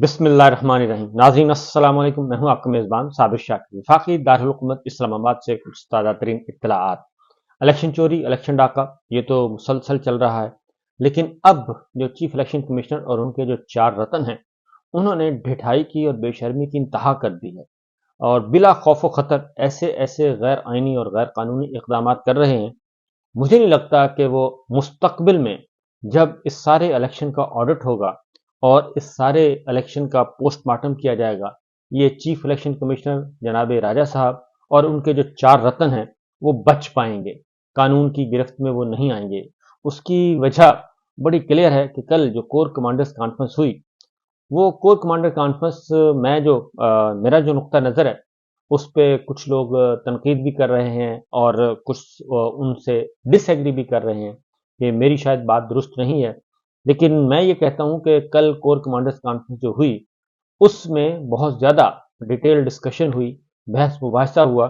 बिस्मिल्लाहिर्रहमानिर्रहीम। नाज़रीन अस्सलाम वालेकुम। मैं हूं आपका मेज़बान साबिर शाकिर। वफाकी दारुल हुकूमत इस्लामाबाद से कुछ ताज़ा तरीन इत्तलाआत। इलेक्शन चोरी, इलेक्शन डाका, ये तो मुसलसल चल रहा है। लेकिन अब जो चीफ इलेक्शन कमिश्नर और उनके जो चार रतन हैं, उन्होंने ढिठाई की और बेशर्मी की इंतहा कर दी है और बिला खौफ खतर ऐसे ऐसे गैर आइनी और गैर कानूनी इकदाम कर रहे हैं। मुझे नहीं लगता कि वो मुस्तकबिल में जब इस सारे इलेक्शन का ऑडिट होगा और इस सारे इलेक्शन का पोस्टमार्टम किया जाएगा, ये चीफ इलेक्शन कमिश्नर जनाब राजा साहब और उनके जो चार रतन हैं वो बच पाएंगे, कानून की गिरफ्त में वो नहीं आएंगे। उसकी वजह बड़ी क्लियर है कि कल जो कोर कमांडर्स कॉन्फ्रेंस हुई, वो कोर कमांडर कॉन्फ्रेंस में जो मेरा जो नुक्ता नज़र है उस पे कुछ लोग तनकीद भी कर रहे हैं और कुछ उनसे डिसएग्री भी कर रहे हैं कि मेरी शायद बात दुरुस्त नहीं है। लेकिन मैं ये कहता हूं कि कल कोर कमांडर्स कॉन्फ्रेंस जो हुई उसमें बहुत ज़्यादा डिटेल डिस्कशन हुई, बहस मुबाहिसा हुआ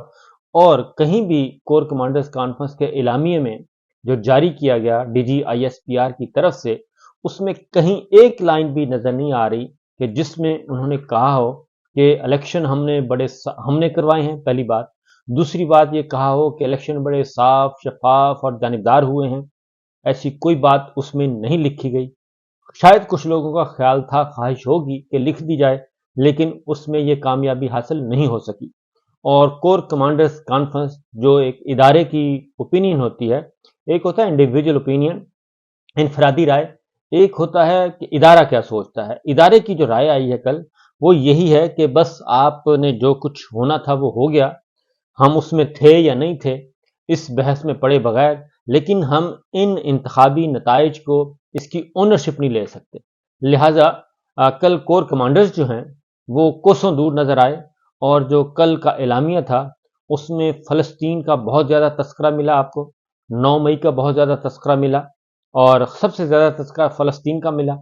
और कहीं भी कोर कमांडर्स कॉन्फ्रेंस के एलामिये में जो जारी किया गया डीजी आईएसपीआर की तरफ से, उसमें कहीं एक लाइन भी नज़र नहीं आ रही कि जिसमें उन्होंने कहा हो कि इलेक्शन हमने करवाए हैं। पहली बात। दूसरी बात ये कहा हो कि इलेक्शन बड़े साफ, शफाफ और जानिबदार हुए हैं। ऐसी कोई बात उसमें नहीं लिखी गई। शायद कुछ लोगों का ख्याल था, ख्वाहिश होगी कि लिख दी जाए, लेकिन उसमें ये कामयाबी हासिल नहीं हो सकी। और कोर कमांडर्स कॉन्फ्रेंस जो एक इदारे की ओपिनियन होती है, एक होता है इंडिविजुअल ओपिनियन, इनफरादी राय, एक होता है कि इदारा क्या सोचता है। इदारे की जो राय आई है कल, वो यही है कि बस आपने जो कुछ होना था वो हो गया, हम उसमें थे या नहीं थे इस बहस में पड़े बगैर, लेकिन हम इन इंतखाबी नताइज को, इसकी ओनरशिप नहीं ले सकते। लिहाजा कल कोर कमांडर्स जो हैं वो कोसों दूर नजर आए और जो कल का एलामिया था उसमें फ़लस्तीन का बहुत ज़्यादा तस्करा मिला आपको, 9 मई का बहुत ज़्यादा तस्करा मिला और सबसे ज़्यादा तस्करा फ़लस्तीन का मिला।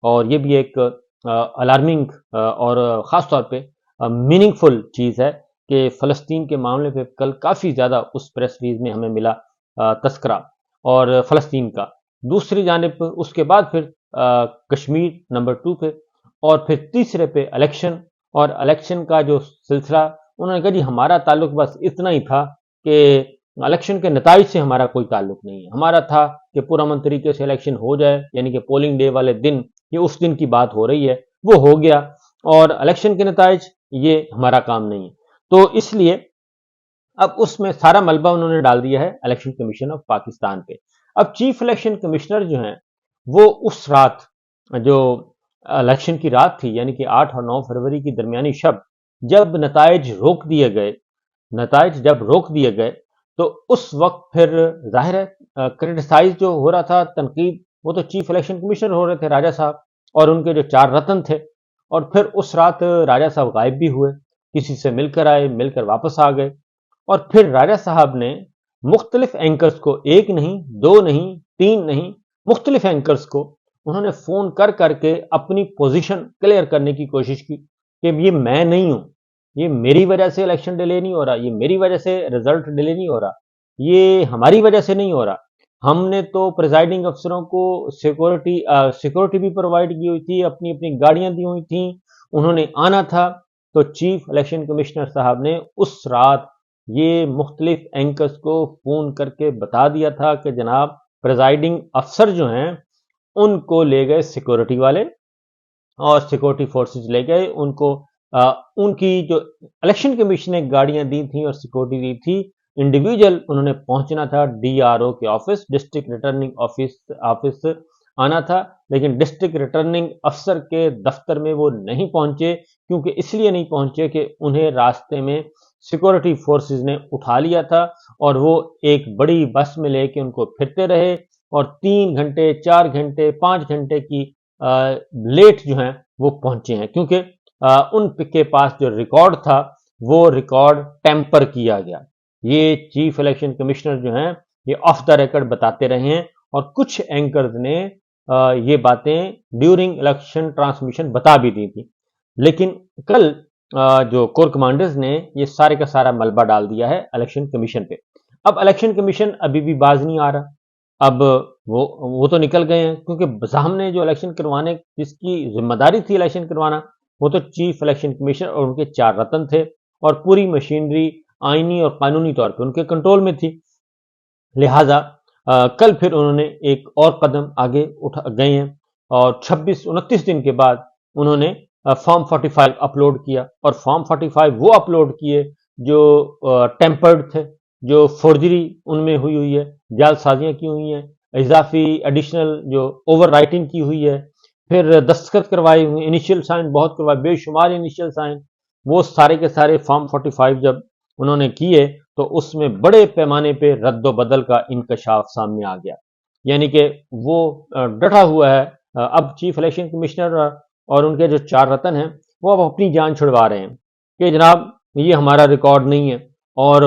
और ये भी एक अलार्मिंग और ख़ास तौर पे मीनिंगफुल चीज़ है कि फ़लस्तीन के मामले पे कल काफ़ी ज़्यादा उस प्रेस रिलीज में हमें मिला तस्करा और फ़लस्तीन का। दूसरी जानिब उसके बाद फिर कश्मीर नंबर 2 पे और फिर तीसरे पे इलेक्शन। और इलेक्शन का जो सिलसिला, उन्होंने कहा जी हमारा ताल्लुक बस इतना ही था कि इलेक्शन के नताइज से हमारा कोई ताल्लुक नहीं है। हमारा था कि पुरअमन तरीके से इलेक्शन हो जाए, यानी कि पोलिंग डे वाले दिन, ये उस दिन की बात हो रही है, वो हो गया और इलेक्शन के नताइज ये हमारा काम नहीं है। तो इसलिए अब उसमें सारा मलबा उन्होंने डाल दिया है इलेक्शन कमीशन ऑफ पाकिस्तान पे। अब चीफ इलेक्शन कमिश्नर जो हैं वो उस रात, जो इलेक्शन की रात थी, यानी कि 8 और 9 फरवरी की दरमियानी शब, जब नताइज जब रोक दिए गए, तो उस वक्त फिर जाहिर है क्रिटिसाइज जो हो रहा था, तनकीद, वो तो चीफ इलेक्शन कमिश्नर हो रहे थे राजा साहब और उनके जो चार रतन थे। और फिर उस रात राजा साहब गायब भी हुए, किसी से मिलकर आए, मिलकर वापस आ गए। और फिर राजा साहब ने मुख्तलिफ एंकर्स को, एक नहीं, दो नहीं, तीन नहीं, मुख्तलिफ एंकर्स को उन्होंने फोन कर करके अपनी पोजीशन क्लियर करने की कोशिश की कि ये मैं नहीं हूं, ये मेरी वजह से इलेक्शन डिले नहीं हो रहा, ये मेरी वजह से रिजल्ट डिले नहीं हो रहा, ये हमारी वजह से नहीं हो रहा। हमने तो प्रिजाइडिंग अफसरों को सिक्योरिटी भी प्रोवाइड की हुई थी, अपनी अपनी गाड़ियां दी हुई थी, उन्होंने आना था। तो चीफ इलेक्शन कमिश्नर साहब ने उस रात ये मुख्तलिफ एंकर्स को फोन करके बता दिया था कि जनाब प्रिजाइडिंग अफसर जो हैं उनको ले गए सिक्योरिटी वाले और सिक्योरिटी फोर्सेस ले गए उनको। उनकी जो इलेक्शन कमीशन ने गाड़ियां दी थी और सिक्योरिटी दी थी, इंडिविजुअल उन्होंने पहुंचना था डीआरओ के ऑफिस, डिस्ट्रिक्ट रिटर्निंग ऑफिस आना था, लेकिन डिस्ट्रिक्ट रिटर्निंग अफसर के दफ्तर में वो नहीं पहुंचे। क्योंकि इसलिए नहीं पहुंचे कि उन्हें रास्ते में सिक्योरिटी फोर्सेस ने उठा लिया था और वो एक बड़ी बस में लेके उनको फिरते रहे और 3 घंटे, 4 घंटे, 5 घंटे की लेट जो हैं वो पहुंचे हैं, क्योंकि उनके पास जो रिकॉर्ड था वो रिकॉर्ड टेम्पर किया गया। ये चीफ इलेक्शन कमिश्नर जो हैं ये ऑफ द रिकॉर्ड बताते रहे हैं और कुछ एंकर्स ने ये बातें ड्यूरिंग इलेक्शन ट्रांसमिशन बता भी दी थी। लेकिन कल जो कोर कमांडर्स ने ये सारे का सारा मलबा डाल दिया है इलेक्शन कमीशन पे। अब इलेक्शन कमीशन अभी भी बाज नहीं आ रहा। अब वो तो निकल गए हैं, क्योंकि सामने जो इलेक्शन करवाने जिसकी जिम्मेदारी थी इलेक्शन करवाना, वो तो चीफ इलेक्शन कमिश्नर और उनके 4 रतन थे, और पूरी मशीनरी आईनी और कानूनी तौर पे उनके कंट्रोल में थी। लिहाजा कल फिर उन्होंने एक और कदम आगे उठा गए हैं, और 26-29 दिन के बाद उन्होंने फॉर्म 45 अपलोड किया, और फॉर्म 45 वो अपलोड किए जो टेम्पर्ड थे, जो फोर्जरी उनमें हुई है, जालसाजियां की हुई हैं, इजाफी एडिशनल जो ओवर राइटिंग की हुई है, फिर दस्तखत करवाए हुए, इनिशियल साइन बहुत करवाए, बेशुमार इनिशियल साइन, वो सारे के सारे फॉर्म 45 जब उन्होंने किए तो उसमें बड़े पैमाने पे रद्द बदल का इंकशाफ सामने आ गया। यानी कि वो डटा हुआ है। अब चीफ इलेक्शन कमिश्नर और उनके जो 4 रतन हैं वो अब अपनी जान छुड़वा रहे हैं कि जनाब ये हमारा रिकॉर्ड नहीं है। और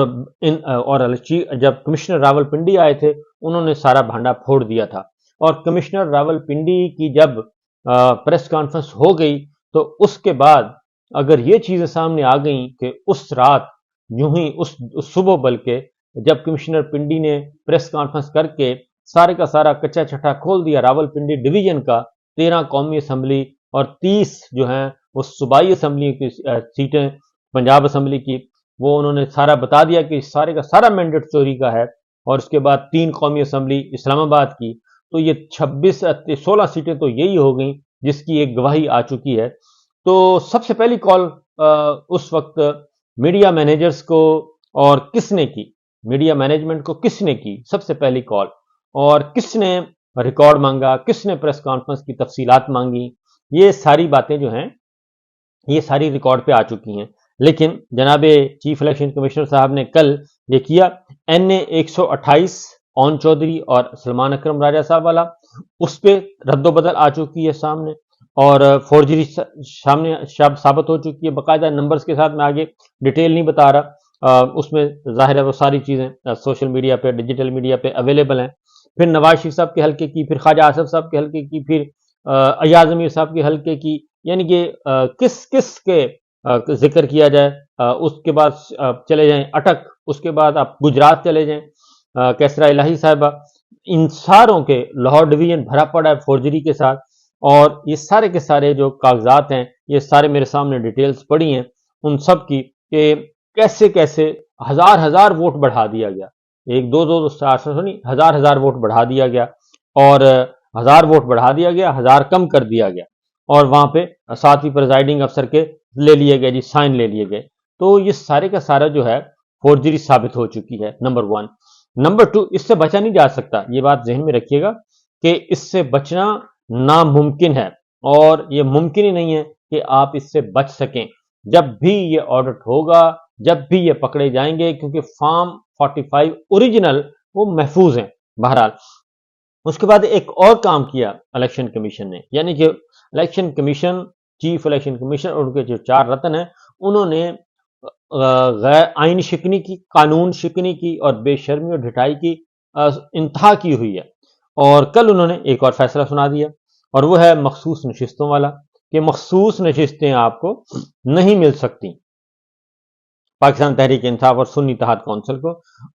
जब कमिश्नर रावलपिंडी आए थे उन्होंने सारा भांडा फोड़ दिया था, और कमिश्नर रावलपिंडी की जब प्रेस कॉन्फ्रेंस हो गई तो उसके बाद अगर ये चीजें सामने आ गई कि उस रात यूं ही उस सुबह बल्कि जब कमिश्नर पिंडी ने प्रेस कॉन्फ्रेंस करके सारे का सारा कच्चा छठा खोल दिया रावलपिंडी डिवीजन का, 13 कौमी असम्बली और 30 जो हैं वो सूबाई असम्बली की सीटें पंजाब असम्बली की, वो उन्होंने सारा बता दिया कि सारे का सारा मैंडेट चोरी का है। और उसके बाद 3 कौमी असम्बली इस्लामाबाद की, तो ये 16 सीटें तो यही हो गई जिसकी एक गवाही आ चुकी है। तो सबसे पहली कॉल उस वक्त मीडिया मैनेजर्स को और किसने की, मीडिया मैनेजमेंट को किसने की सबसे पहली कॉल, और किसने रिकॉर्ड मांगा, किसने प्रेस कॉन्फ्रेंस की तफसीलात मांगी, ये सारी बातें जो हैं ये सारी रिकॉर्ड पे आ चुकी हैं। लेकिन जनाबे चीफ इलेक्शन कमिश्नर साहब ने कल ये किया, NA 128 ओन चौधरी और सलमान अकरम राजा साहब वाला, उस पर रद्दोबदल आ चुकी है सामने, और फोर्जरी सामने साबित हो चुकी है बाकायदा नंबर्स के साथ। मैं आगे डिटेल नहीं बता रहा, उसमें जाहिर है वो सारी चीज़ें सोशल मीडिया पे, डिजिटल मीडिया पे अवेलेबल हैं। फिर नवाज शरीफ साहब के हल्के की, फिर ख्वाजा आसिफ साहब के हल्के की, फिर अयाज अमीर साहब के हल्के की, यानी कि किस किस के जिक्र किया जाए। उसके बाद चले जाएं अटक, उसके बाद आप गुजरात चले जाएं, कैसरा इलाही साहिबा, इन सारों के लाहौर डिवीजन भरा पड़ा है फोर्जरी के साथ। और ये सारे के सारे जो कागजात हैं ये सारे मेरे सामने डिटेल्स पड़ी हैं उन सब की, कि कैसे कैसे हजार हजार वोट बढ़ा दिया गया, एक दो दो नहीं, हजार हजार वोट बढ़ा दिया गया, और हजार वोट बढ़ा दिया गया, हजार कम कर दिया गया, और वहां पे साथ ही प्रिजाइडिंग अफसर के ले लिए गए जी, साइन ले लिए गए। तो ये सारे का सारा जो है फोर्जरी साबित हो चुकी है, नंबर 1। नंबर 2, इससे बचा नहीं जा सकता, ये बात जहन में रखिएगा कि इससे बचना नामुमकिन है, और ये मुमकिन ही नहीं है कि आप इससे बच सकें। जब भी ये ऑडिट होगा, जब भी ये पकड़े जाएंगे, क्योंकि फॉर्म 45 ओरिजिनल वो महफूज हैं बहरहाल। उसके बाद एक और काम किया इलेक्शन कमीशन ने, यानी कि election commission, chief election commission और उनके जो 4 रतन हैं, उन्होंने गैर आईनी शिकनी की, कानून शिकनी की और बेशर्मी और ढिठाई की इंतहा की हुई है। और कल उन्होंने एक और फैसला सुना दिया, और वो है मखसूस नशिस्तों वाला, कि मखसूस नशिस्तें आपको नहीं मिल सकती पाकिस्तान तहरीक इंसाफ और सुन्नी इत्तेहाद कौंसिल को,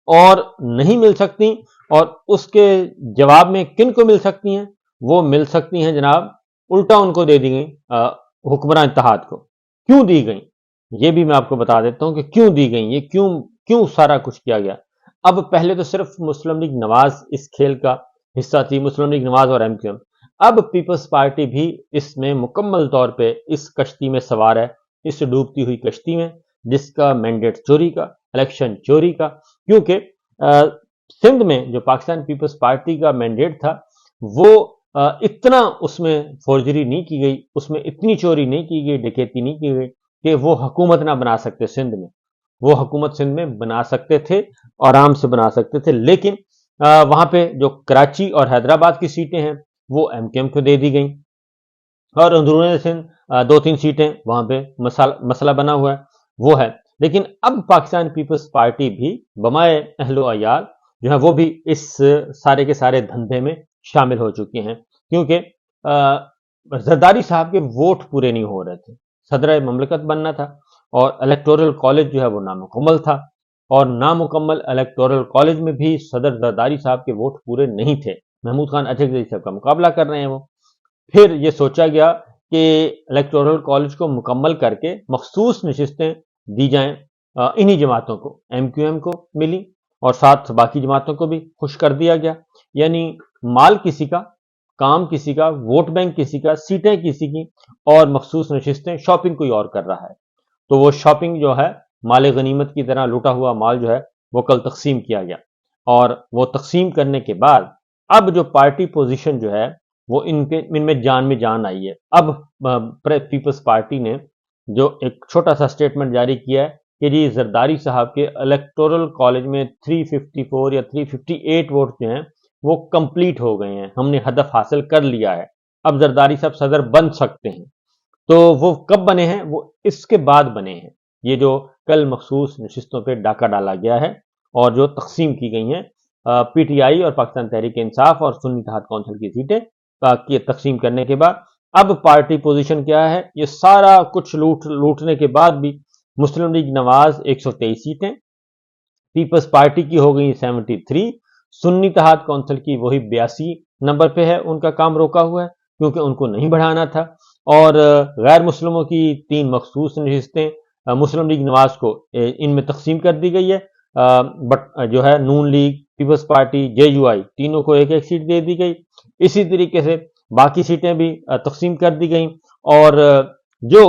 और नहीं मिल सकती। और उसके जवाब में किन को मिल सकती हैं? वो मिल सकती हैं जनाब, उल्टा उनको दे दी गई, हुक्मरान इत्तेहाद को। क्यों दी गई ये भी मैं आपको बता देता हूं कि क्यों दी गई, ये क्यों क्यों सारा कुछ किया गया। अब पहले तो सिर्फ मुस्लिम लीग नवाज इस खेल का हिस्सा थी, मुस्लिम लीग नवाज और MQM। अब पीपल्स पार्टी भी इसमें मुकम्मल तौर पे इस कश्ती में सवार है, इस डूबती हुई कश्ती में, जिसका मैंडेट चोरी का, इलेक्शन चोरी का। क्योंकि सिंध में जो पाकिस्तान पीपल्स पार्टी का मैंडेट था, वो इतना उसमें फोर्जरी नहीं की गई, उसमें इतनी चोरी नहीं की गई, डकैती नहीं की गई कि वो हुकूमत ना बना सकते सिंध में। वो हुकूमत सिंध में बना सकते थे, आराम से बना सकते थे, लेकिन वहां पे जो कराची और हैदराबाद की सीटें हैं वो MQM को दे दी गई, और अंदरून सिंध 2-3 सीटें वहां पे मसला बना हुआ है, वो है। लेकिन अब पाकिस्तान पीपल्स पार्टी भी बमाए अहलो अयाल जो है वो भी इस सारे के सारे धंधे में शामिल हो चुके हैं, क्योंकि जरदारी साहब के वोट पूरे नहीं हो रहे थे, सदर ममलकत बनना था, और इलेक्टोरल कॉलेज जो है वो नामुकम्मल था, और नामुकम्मल इलेक्टोरल कॉलेज में भी सदर जरदारी साहब के वोट पूरे नहीं थे। महमूद खान अचकजई साहब का मुकाबला कर रहे हैं वो। फिर ये सोचा गया کہ الیکٹورل کالج کو مکمل کر کے مخصوص نشستیں دی جائیں انہی جماعتوں کو، ایم کیو ایم کو ملی اور ساتھ باقی جماعتوں کو بھی خوش کر دیا گیا. یعنی مال کسی کا، کام کسی کا، ووٹ بینک کسی کا، سیٹیں کسی کی اور مخصوص نشستیں، شاپنگ کوئی اور کر رہا ہے. تو وہ شاپنگ جو ہے مال غنیمت کی طرح لوٹا ہوا مال جو ہے وہ کل تقسیم کیا گیا، اور وہ تقسیم کرنے کے بعد اب جو پارٹی پوزیشن جو ہے وہ ان میں جان آئی ہے. اب پیپلز پارٹی نے جو ایک چھوٹا سا سٹیٹمنٹ جاری کیا ہے کہ جی زرداری صاحب کے الیکٹورل کالج میں 354 یا 358 ووٹ جو ہیں وہ کمپلیٹ ہو گئے ہیں، ہم نے ہدف حاصل کر لیا ہے، اب زرداری صاحب صدر بن سکتے ہیں. تو وہ کب بنے ہیں؟ وہ اس کے بعد بنے ہیں. یہ جو کل مخصوص نشستوں پہ ڈاکہ ڈالا گیا ہے اور جو تقسیم کی گئی ہیں پی ٹی آئی اور پاکستان تحریک انصاف اور سنی اتحاد کونسل کی سیٹیں کی تقسیم کرنے کے بعد اب پارٹی پوزیشن کیا ہے؟ یہ سارا کچھ لوٹنے کے بعد بھی مسلم لیگ نواز 123 سیٹیں، پیپلز پارٹی کی ہو گئی 73، سنی اتحاد کونسل کی وہی 82 نمبر پہ ہے، ان کا کام روکا ہوا ہے کیونکہ ان کو نہیں بڑھانا تھا، اور غیر مسلموں کی 3 مخصوص نشستیں مسلم لیگ نواز کو ان میں تقسیم کر دی گئی ہے. بٹ جو ہے Noon League, Peoples Party, J U I تینوں کو ایک ایک سیٹ دے دی گئی. اسی طریقے سے باقی سیٹیں بھی تقسیم کر دی گئیں، اور جو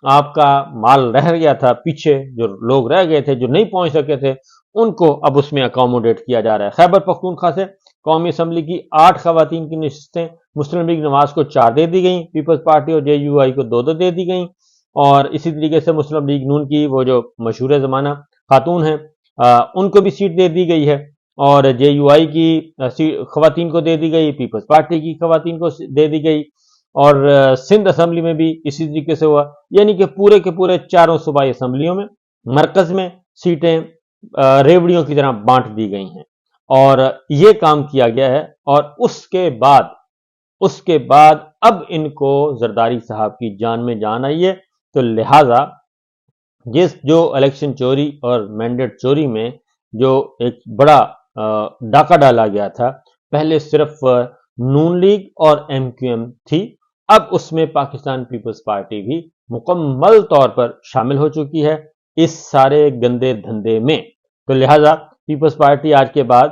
آپ کا مال رہ گیا تھا پیچھے، جو لوگ رہ گئے تھے جو نہیں پہنچ سکے تھے، ان کو اب اس میں اکوموڈیٹ کیا جا رہا ہے. خیبر پختونخوا سے قومی اسمبلی کی 8 خواتین کی نشستیں مسلم لیگ نواز کو 4 دے دی گئیں، پیپلز پارٹی اور جے یو آئی کو 2 دے دی گئیں، اور اسی طریقے سے مسلم لیگ نون کی وہ جو مشہور زمانہ خاتون ہیں ان کو بھی سیٹ دے دی گئی ہے، اور جے یو آئی کی خواتین کو دے دی گئی، پیپلز پارٹی کی خواتین کو دے دی گئی، اور سندھ اسمبلی میں بھی اسی طریقے سے ہوا. یعنی کہ پورے کے پورے چاروں صوبائی اسمبلیوں میں مرکز میں سیٹیں ریوڑیوں کی طرح بانٹ دی گئی ہیں، اور یہ کام کیا گیا ہے. اور اس کے بعد اب ان کو زرداری صاحب کی جان میں جان آئی ہے. تو لہٰذا جو الیکشن چوری اور مینڈیٹ چوری میں جو ایک بڑا ڈاکہ ڈالا گیا تھا، پہلے صرف نون لیگ اور ایم کیو ایم تھی، اب اس میں پاکستان پیپلز پارٹی بھی مکمل طور پر شامل ہو چکی ہے اس سارے گندے دھندے میں. تو لہٰذا پیپلز پارٹی آج کے بعد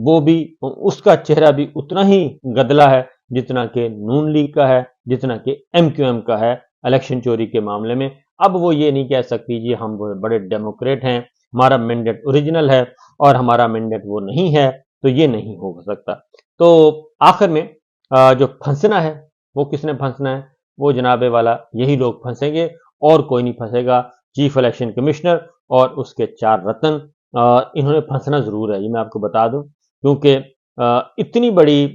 وہ بھی، اس کا چہرہ بھی اتنا ہی گدلا ہے جتنا کہ نون لیگ کا ہے، جتنا کہ ایم کیو ایم کا ہے الیکشن چوری کے معاملے میں. اب وہ یہ نہیں کہہ سکتی جی ہم بڑے ڈیموکریٹ ہیں، ہمارا مینڈیٹ اوریجنل ہے اور ہمارا مینڈیٹ وہ نہیں ہے، تو یہ نہیں ہو سکتا. تو آخر میں جو پھنسنا ہے وہ کس نے پھنسنا ہے؟ وہ جناب والا یہی لوگ پھنسیں گے اور کوئی نہیں پھنسے گا. چیف الیکشن کمشنر اور اس کے 4 رتن انہوں نے پھنسنا ضرور ہے، یہ میں آپ کو بتا دوں، کیونکہ اتنی بڑی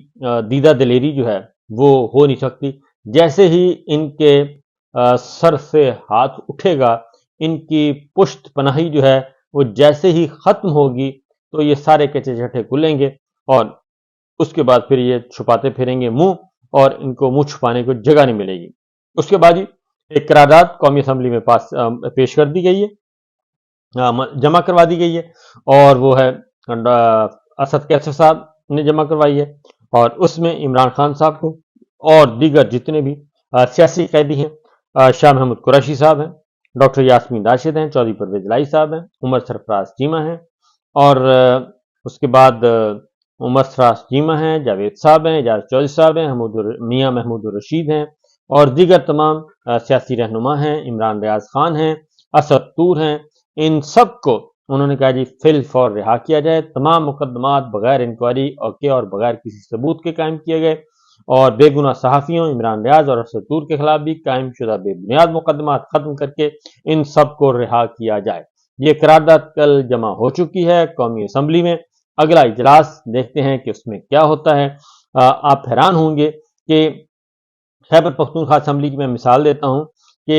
دیدہ دلیری جو ہے وہ ہو نہیں سکتی. جیسے ہی ان کے سر سے ہاتھ اٹھے گا، ان کی پشت پناہی جو ہے وہ جیسے ہی ختم ہوگی تو یہ سارے کچے چٹھے کھلیں گے، اور اس کے بعد پھر یہ چھپاتے پھریں گے منہ، اور ان کو منہ چھپانے کو جگہ نہیں ملے گی. اس کے بعد ایک قرارداد قومی اسمبلی میں پیش کر دی گئی ہے، جمع کروا دی گئی ہے، اور وہ ہے اسد کیسر صاحب نے جمع کروائی ہے، اور اس میں عمران خان صاحب کو اور دیگر جتنے بھی سیاسی قیدی ہیں، شاہ محمود قریشی صاحب ہیں، ڈاکٹر یاسمین راشد ہیں، چودھری پرویز الہی صاحب ہیں، عمر سرفراز چیمہ ہیں، اور اس کے بعد عمر سرفراز چیمہ ہیں، جاوید صاحب ہیں، اعجاز چودھری صاحب ہیں، میاں محمود الرشید ہیں، اور دیگر تمام سیاسی رہنما ہیں، عمران ریاض خان ہیں، اسد طور ہیں. ان سب کو انہوں نے کہا جی فی الفور رہا کیا جائے. تمام مقدمات بغیر انکوائری اور بغیر کسی ثبوت کے قائم کیے گئے، اور بے گناہ صحافیوں عمران ریاض اور اسد طور کے خلاف بھی قائم شدہ بے بنیاد مقدمات ختم کر کے ان سب کو رہا کیا جائے. یہ قرارداد کل جمع ہو چکی ہے قومی اسمبلی میں. اگلا اجلاس دیکھتے ہیں کہ اس میں کیا ہوتا ہے. آپ حیران ہوں گے کہ خیبر پختونخوا اسمبلی کی میں مثال دیتا ہوں کہ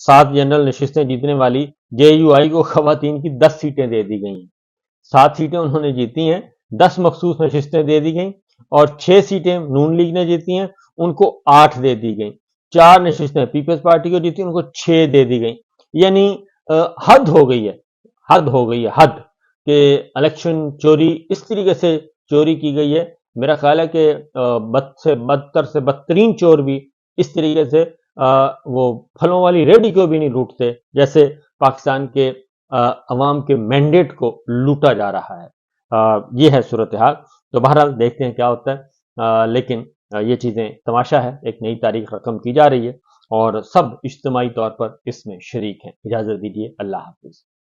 7 جنرل نشستیں جیتنے والی جے یو آئی کو خواتین کی 10 سیٹیں دے دی گئی ہیں. 7 سیٹیں انہوں نے جیتی ہیں، 10 مخصوص نشستیں دے دی گئیں، اور 6 سیٹیں نون لیگ نے جیتی ہیں، ان کو 8 دے دی گئیں. 4 نشستیں پیپلز پارٹی کو جیتی، ان کو 6 دے دی گئیں. یعنی حد ہو گئی ہے کہ الیکشن چوری اس طریقے سے چوری کی گئی ہے. میرا خیال ہے کہ بد سے بدترین چور بھی اس طریقے سے وہ پھلوں والی ریڈی کو بھی نہیں لوٹتے جیسے پاکستان کے عوام کے مینڈیٹ کو لوٹا جا رہا ہے۔ یہ ہے صورتحال۔ تو بہرحال دیکھتے ہیں کیا ہوتا ہے، لیکن یہ چیزیں تماشا ہے، ایک نئی تاریخ رقم کی جا رہی ہے اور سب اجتماعی طور پر اس میں شریک ہیں۔ اجازت دیجیے، اللہ حافظ۔